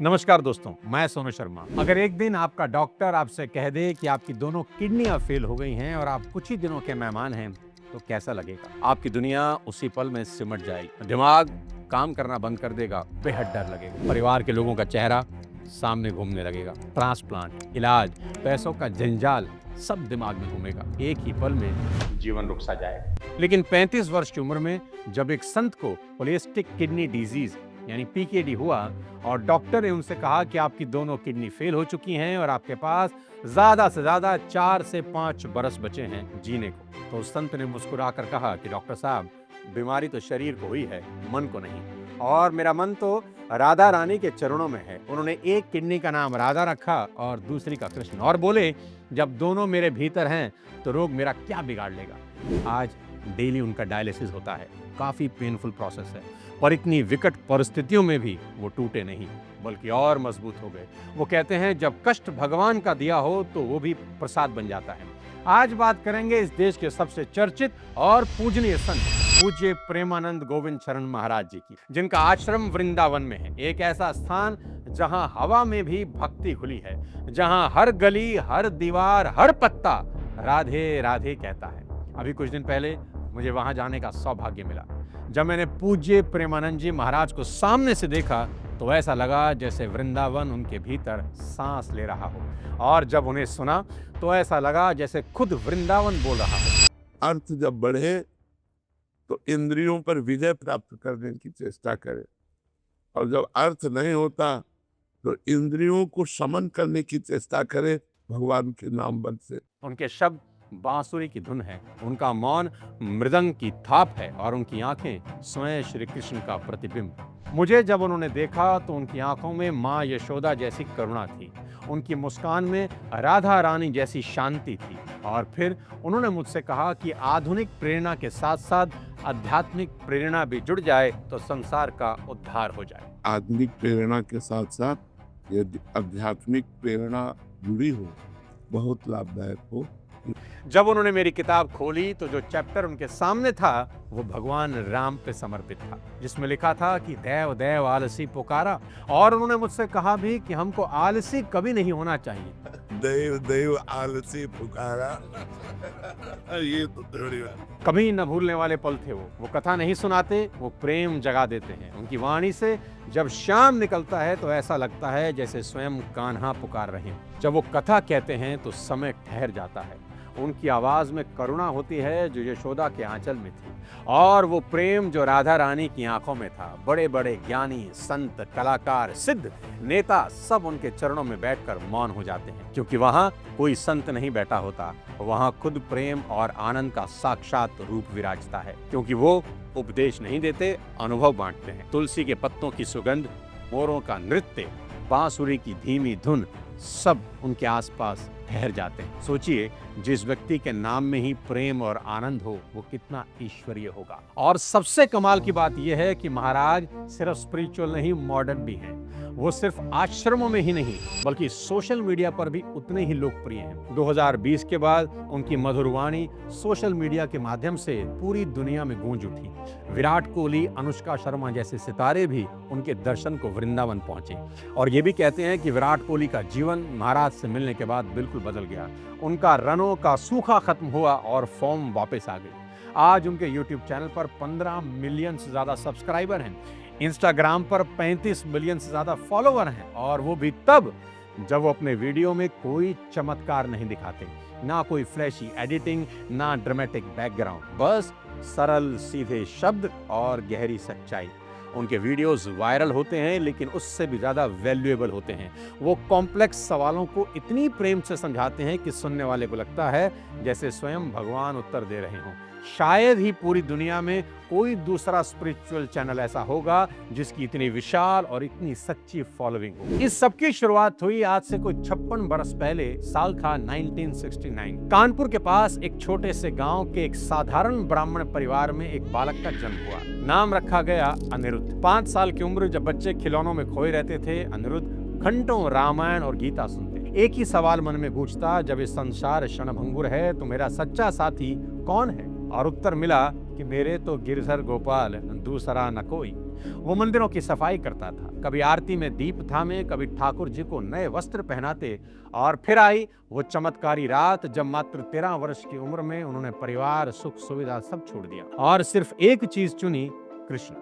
नमस्कार दोस्तों, मैं सोनू शर्मा। अगर एक दिन आपका डॉक्टर आपसे कह दे कि आपकी दोनों किडनियां फेल हो गई हैं और आप कुछ ही दिनों के मेहमान हैं, तो कैसा लगेगा? आपकी दुनिया उसी पल में सिमट जाएगी, दिमाग काम करना बंद कर देगा, बेहद डर लगेगा। परिवार के लोगों का चेहरा सामने घूमने लगेगा। ट्रांसप्लांट, इलाज, पैसों का जंजाल सब दिमाग में घूमेगा। एक ही पल में जीवन रुक सा जाएगा। लेकिन 35 वर्ष की उम्र में जब एक संत को पॉलिसिस्टिक किडनी डिजीज यानी पीकेडी हुआ और डॉक्टर ने उनसे कहा कि आपकी दोनों किडनी फेल हो चुकी हैं और आपके पास ज्यादा से ज्यादा 4 से 5 बरस बचे हैं जीने को, तो उस संत ने मुस्कुराकर कहा कि डॉक्टर साहब, बीमारी तो शरीर को हुई है, मन को नहीं, और मेरा मन तो राधा रानी के चरणों में है। उन्होंने एक किडनी का नाम राधा रखा और दूसरी का कृष्ण, और बोले जब दोनों मेरे भीतर हैं तो रोग मेरा क्या बिगाड़ लेगा। आज डेली उनका डायलिसिस होता है, काफी पेनफुल प्रोसेस है, पर इतनी विकट परिस्थितियों में भी वो टूटे नहीं, बल्कि और मजबूत हो गए। वो कहते हैं जब कष्ट भगवान का दिया हो तो वो भी प्रसाद बन जाता है। आज बात करेंगे इस देश के सबसे चर्चित और पूजनीय संत पूज्य प्रेमानंद गोविंद चरण महाराज जी की, जिनका आश्रम वृंदावन में है। एक ऐसा स्थान जहां हवा में भी भक्ति खुली है, जहां हर गली, हर दीवार, हर पत्ता राधे राधे कहता है। अभी कुछ दिन पहले मुझे वहां जाने का सौभाग्य मिला। जब मैंने पूज्य प्रेमानंद जी महाराज को सामने से देखा तो ऐसा लगा जैसे वृंदावन उनके भीतर सांस ले रहा हो, और जब उन्हें सुना तो ऐसा लगा जैसे खुद वृंदावन बोल रहा हो। अर्थ जब बढ़े तो इंद्रियों पर विजय प्राप्त करने की चेष्टा करे, और जब अर्थ नहीं होता तो इंद्रियों को समन करने की चेष्टा करे भगवान के नाम बल से। उनके शब्द बांसुरी की धुन है, उनका मौन मृदंग की थाप है, और उनकी आंखें स्वयं श्री कृष्ण का प्रतिबिंब। मुझे जब उन्होंने देखा तो उनकी आंखों में माँ यशोदा जैसी करुणा थी, उनकी मुस्कान में राधा रानी जैसी शांति थी। और फिर उन्होंने मुझसे कहा कि आधुनिक प्रेरणा के साथ साथ आध्यात्मिक प्रेरणा भी जुड़ जाए तो संसार का उद्धार हो जाए। आधुनिक प्रेरणा के साथ साथ यदि आध्यात्मिक प्रेरणा जुड़ी हो, बहुत लाभदायक हो। जब उन्होंने मेरी किताब खोली तो जो चैप्टर उनके सामने था वो भगवान राम पे समर्पित था, जिसमें लिखा था कि देव देव आलसी पुकारा, और उन्होंने मुझसे कहा भी कि हमको आलसी कभी नहीं होना चाहिए। देव देव आलसी पुकारा ये तो कभी न भूलने वाले पल थे वो कथा नहीं सुनाते, वो प्रेम जगा देते हैं। उनकी वाणी से जब शाम निकलता है तो ऐसा लगता है जैसे स्वयं कान्हा पुकार रहे हैं। जब वो कथा कहते हैं तो समय ठहर जाता है। उनकी आवाज में करुणा होती है जो यशोदा के आंचल में थी, और वो प्रेम जो राधा रानी की आंखों में था। बड़े बड़े ज्ञानी, संत, कलाकार, सिद्ध, नेता सब उनके चरणों में बैठकर मौन हो जाते हैं, क्योंकि वहां कोई संत नहीं बैठा होता, वहां खुद प्रेम और आनंद का साक्षात रूप विराजता है। क्योंकि वो उपदेश नहीं देते, अनुभव बांटते हैं। तुलसी के पत्तों की सुगंध, मोरों का नृत्य, बांसुरी की धीमी धुन, सब उनके आसपास ठहर जाते हैं। सोचिए, जिस व्यक्ति के नाम में ही प्रेम और आनंद हो वो कितना ईश्वरीय होगा। और सबसे कमाल की बात यह है कि महाराज सिर्फ स्पिरिचुअल नहीं, मॉडर्न भी हैं। वो सिर्फ आश्रमों में ही नहीं बल्कि सोशल मीडिया पर भी उतने ही लोकप्रिय हैं। 2020 के बाद उनकी मधुर वाणी सोशल मीडिया के माध्यम से पूरी दुनिया में गूंज उठी। विराट कोहली, अनुष्का शर्मा जैसे सितारे भी उनके दर्शन को वृंदावन पहुंचे, और ये भी कहते हैं कि विराट कोहली का जीवन महाराज से मिलने के बाद बिल्कुल बदल गया। उनका रनों का सूखा खत्म हुआ और फॉर्म वापस आ गई। आज उनके यूट्यूब चैनल पर 15 मिलियन से ज्यादा सब्सक्राइबर हैं, इंस्टाग्राम पर 35 मिलियन से ज्यादा फॉलोवर हैं, और वो भी तब जब वो अपने वीडियो में कोई चमत्कार नहीं दिखाते, ना कोई फ्लैशी एडिटिंग, ना ड्रामेटिक बैकग्राउंड, बस सरल सीधे शब्द और गहरी सच्चाई। उनके वीडियोस वायरल होते हैं लेकिन उससे भी ज्यादा वैल्यूएबल होते हैं। वो कॉम्प्लेक्स सवालों को इतनी प्रेम से समझाते हैं कि सुनने वाले को लगता है जैसे स्वयं भगवान उत्तर दे रहे हों। शायद ही पूरी दुनिया में कोई दूसरा स्पिरिचुअल चैनल ऐसा होगा जिसकी इतनी विशाल और इतनी सच्ची फॉलोइंग हो। इस सब की शुरुआत हुई आज से कोई 56 बरस पहले। साल था 1969। कानपुर के पास एक छोटे से गांव के एक साधारण ब्राह्मण परिवार में एक बालक का जन्म हुआ। नाम रखा गया अनिरुद्ध। 5 साल की उम्र जब बच्चे खिलौनों में खोए रहते थे, अनिरुद्ध घंटों रामायण और गीता सुनते। एक ही सवाल मन में गूंजता, जब इस संसार क्षणभंगुर है तो मेरा सच्चा साथी कौन है? और उत्तर मिला कि मेरे तो गिरधर गोपाल दूसरा न कोई। वो मंदिरों की सफाई करता था, कभी आरती में दीप थामे, कभी ठाकुर जी को नए वस्त्र पहनाते। और फिर आई वो चमत्कारी रात जब मात्र 13 वर्ष की उम्र में उन्होंने परिवार, सुख सुविधा सब छोड़ दिया और सिर्फ एक चीज चुनी, कृष्ण।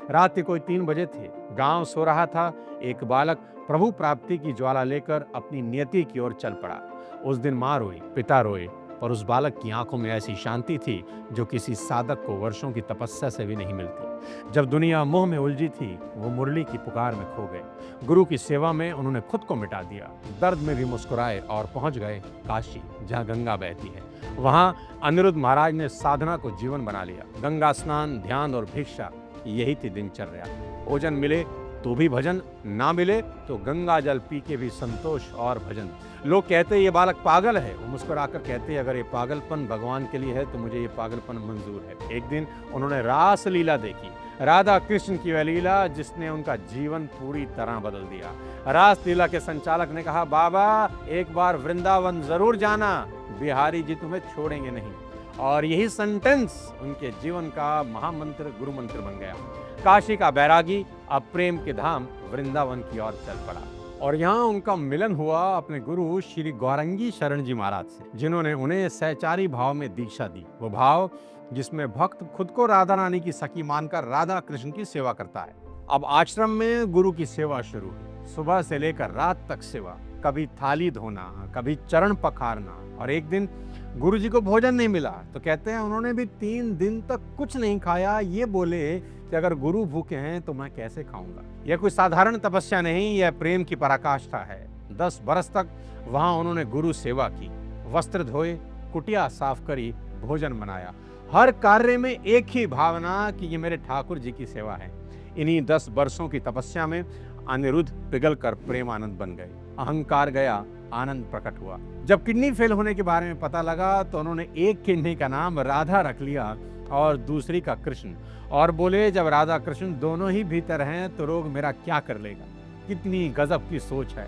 रात के कोई 3 बजे थे, गांव सो रहा था। एक बालक प्रभु प्राप्ति की ज्वाला लेकर अपनी नियति की ओर चल पड़ा। उस दिन माँ रोई, पिता रोए, पर उस बालक की आंखों में ऐसी शांति थी जो किसी साधक को वर्षों की तपस्या से भी नहीं मिलती। जब दुनिया मोह में उलझी थी, वो मुरली की पुकार में खो गए। गुरु की सेवा में उन्होंने खुद को मिटा दिया, दर्द में भी मुस्कुराए और पहुंच गए काशी, जहां गंगा बहती है। वहां अनिरुद्ध महाराज ने साधना को जीवन बना लिया। गंगा स्नान, ध्यान और भिक्षा, यही थी दिनचर्या। भोजन मिले तो भी भजन, ना मिले तो गंगा जल पी के भी संतोष और भजन। लोग कहते ये बालक पागल है, वो मुस्कुराकर कहते अगर ये पागलपन भगवान के लिए है तो मुझे ये पागलपन मंजूर है। एक दिन उन्होंने रास लीला देखी, राधा कृष्ण की वह लीला जिसने उनका जीवन पूरी तरह बदल दिया। रास लीला के संचालक ने कहा, बाबा एक बार वृंदावन जरूर जाना, बिहारी जी तुम्हें छोड़ेंगे नहीं। और यही सेंटेंस उनके जीवन का महामंत्र, गुरु मंत्र बन गया। काशी का बैरागी अब प्रेम के धाम वृंदावन की ओर चल पड़ा और यहाँ उनका मिलन हुआ अपने गुरु श्री गौरंगी शरण जी महाराज से, जिन्होंने उन्हें सहचारी भाव में दीक्षा दी। वो भाव जिसमें भक्त खुद को राधा रानी की सखी मानकर राधा कृष्ण की सेवा करता है। अब आश्रम में गुरु की सेवा शुरू हुई, सुबह से लेकर रात तक सेवा, कभी थाली धोना, कभी चरण पखारना। और एक दिन गुरु जी को भोजन नहीं मिला तो कहते हैं उन्होंने भी 3 दिन तक कुछ नहीं खाया। ये बोले कि अगर गुरु भूखे हैं तो मैं कैसे खाऊंगा। यह कोई साधारण तपस्या नहीं, यह प्रेम की पराकाष्ठा है। 10 बरस तक वहां उन्होंने गुरु सेवा की, वस्त्र धोए, कुटिया साफ करी, भोजन बनाया। हर कार्य में एक ही भावना कि ये मेरे ठाकुर जी की सेवा है। इन्हीं 10 वर्षों की तपस्या में अनिरुद्ध पिघल कर प्रेमानंद बन गए। अहंकार गया, आनंद प्रकट हुआ। जब किडनी फेल होने के बारे में पता लगा तो उन्होंने एक किडनी का नाम राधा रख लिया और दूसरी का कृष्ण, और बोले जब राधा कृष्ण दोनों ही भीतर हैं तो रोग मेरा क्या कर लेगा। कितनी गजब की सोच है।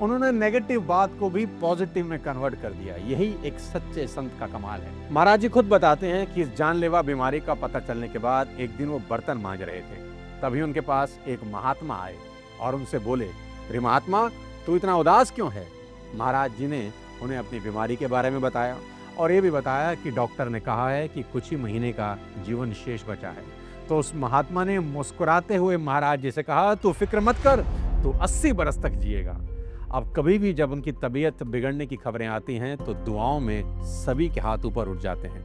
उन्होंने नेगेटिव बात को भी पॉजिटिव में कन्वर्ट कर दिया। यही एक सच्चे संत का कमाल है। महाराज जी खुद बताते हैं कि इस जानलेवा बीमारी का पता चलने के बाद एक दिन वो बर्तन मांज रहे थे, तभी उनके पास एक महात्मा आए और उनसे बोले, अरे महात्मा तू इतना उदास क्यों है। महाराज जी ने उन्हें अपनी बीमारी के बारे में बताया और ये भी बताया कि डॉक्टर ने कहा है कि कुछ ही महीने का जीवन शेष बचा है। तो उस महात्मा ने मुस्कुराते हुए महाराज जी से कहा, तू फिक्र मत कर, तू 80 बरस तक जिएगा। अब कभी भी जब उनकी तबीयत बिगड़ने की खबरें आती हैं तो दुआओं में सभी के हाथ ऊपर उठ जाते हैं।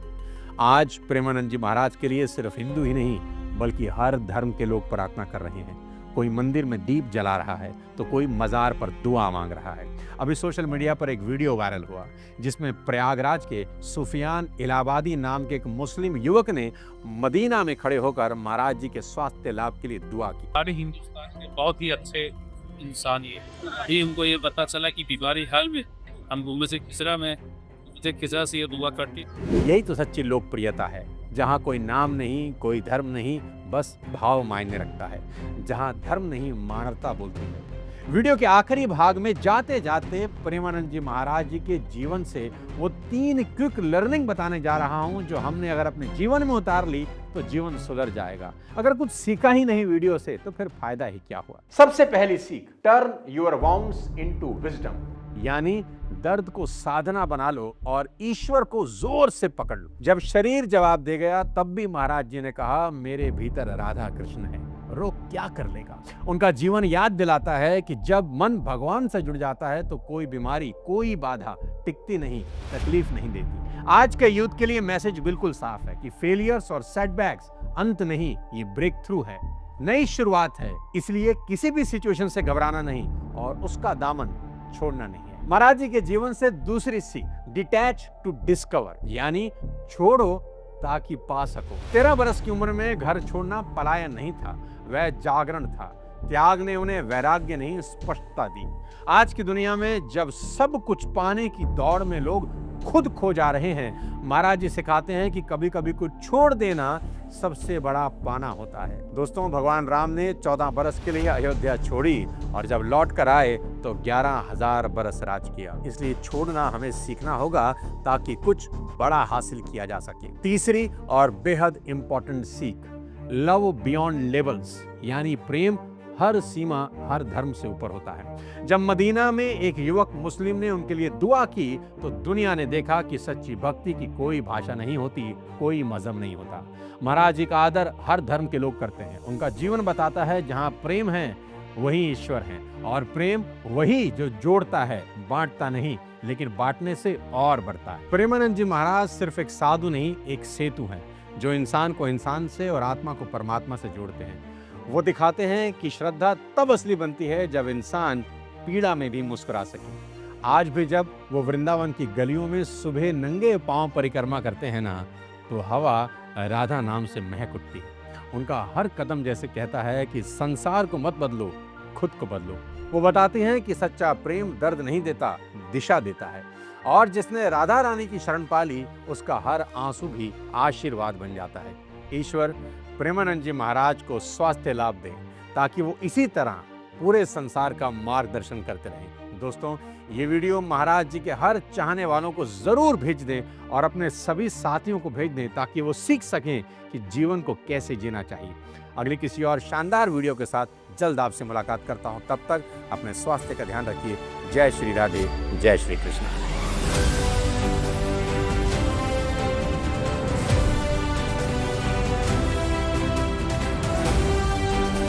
आज प्रेमानंद जी महाराज के लिए सिर्फ हिंदू ही नहीं बल्कि हर धर्म के लोग प्रार्थना कर रहे हैं। कोई मंदिर में दीप जला रहा है तो कोई मजार पर दुआ मांग रहा है। अभी सोशल मीडिया पर एक वीडियो वायरल हुआ जिसमें प्रयागराज के सुफियान इलाहाबादी नाम के एक मुस्लिम युवक ने मदीना में खड़े होकर महाराज जी के स्वास्थ्य लाभ के लिए दुआ की। सारे हिंदुस्तान के बहुत ही अच्छे इंसान ये उनको ये पता चला कि बीमारी हाल में हम घूमे से खिसरा में मुझे खिसरा से ये दुआ करती। यही तो सच्ची लोकप्रियता है, जहाँ कोई नाम नहीं, कोई धर्म नहीं, बस भाव मायने रखता है। जहाँ धर्म नहीं, मानवता बोलती है। वीडियो के आखिरी भाग में जाते जाते प्रेमानंद जी महाराज जी के जीवन से वो 3 क्विक लर्निंग बताने जा रहा हूँ जो हमने अगर अपने जीवन में उतार ली तो जीवन सुधर जाएगा। अगर कुछ सीखा ही नहीं वीडियो से तो फिर फायदा ही क्या हुआ। सबसे पहली सीख, turn your wounds into wisdom, यानी दर्द को साधना बना लो और ईश्वर को जोर से पकड़ लो। जब शरीर जवाब दे गया तब भी महाराज जी ने कहा, मेरे भीतर राधा कृष्ण है, रोग क्या कर लेगा। उनका जीवन याद दिलाता है कि जब मन भगवान से जुड़ जाता है तो कोई बीमारी, कोई बाधा टिकती नहीं, तकलीफ नहीं देती। आज के यूथ के लिए मैसेज बिल्कुल साफ है कि फेलियर्स और सेटबैक्स अंत नहीं, ये ब्रेक थ्रू है, नई शुरुआत है। इसलिए किसी भी सिचुएशन से घबराना नहीं और उसका दामन छोड़ना नहीं है। महाराज जी के जीवन से दूसरी सीख, डिटैच टू डिस्कवर, यानी छोड़ो ताकि पा सको। 13 बरस की उम्र में घर छोड़ना पलायन नहीं था, वह जागरण था। त्याग ने उन्हें वैराग्य नहीं, स्पष्टता दी। आज की दुनिया में जब सब कुछ पाने की दौड़ में लोग खुद खो जा रहे हैं। महाराज जी सिखाते हैं कि कभी कभी कुछ छोड़ देना सबसे बड़ा पाना होता है। दोस्तों, भगवान राम ने 14 बरस के लिए अयोध्या छोड़ी और जब लौट कर आए तो 11,000 बरस राज किया। इसलिए छोड़ना हमें सीखना होगा ताकि कुछ बड़ा हासिल किया जा सके। तीसरी और बेहद इंपॉर्टेंट सीख, लव बियॉन्ड लेवल्स, यानी प्रेम हर सीमा, हर धर्म से ऊपर होता है। जब मदीना में एक युवक मुस्लिम ने उनके लिए दुआ की तो दुनिया ने देखा कि सच्ची भक्ति की कोई भाषा नहीं होती, कोई मजहब नहीं होता। महाराज जी का आदर हर धर्म के लोग करते हैं। उनका जीवन बताता है जहाँ प्रेम है वही ईश्वर है, और प्रेम वही जो जोड़ता है, बांटता नहीं, लेकिन बांटने से और बढ़ता है। प्रेमानंद जी महाराज सिर्फ एक साधु नहीं, एक सेतु है जो इंसान को इंसान से और आत्मा को परमात्मा से जोड़ते हैं। वो दिखाते हैं कि श्रद्धा तब असली बनती है जब इंसान पीड़ा में भी मुस्कुरा सके। आज भी जब वो वृंदावन की गलियों में सुबह नंगे पांव परिक्रमा करते हैं ना, तो हवा राधा नाम से महक उठती है। उनका हर कदम जैसे कहता है कि संसार को मत बदलो, खुद को बदलो। वो बताते हैं कि सच्चा प्रेम दर्द नहीं देता, दिशा देता है, और जिसने राधा रानी की शरण पा ली उसका हर आंसू भी आशीर्वाद बन जाता है। ईश्वर प्रेमानंद जी महाराज को स्वास्थ्य लाभ दें ताकि वो इसी तरह पूरे संसार का मार्गदर्शन करते रहें। दोस्तों, ये वीडियो महाराज जी के हर चाहने वालों को जरूर भेज दें और अपने सभी साथियों को भेज दें ताकि वो सीख सकें कि जीवन को कैसे जीना चाहिए। अगली किसी और शानदार वीडियो के साथ जल्द आपसे मुलाकात करता हूँ। तब तक अपने स्वास्थ्य का ध्यान रखिए। जय श्री राधे, जय श्री कृष्ण।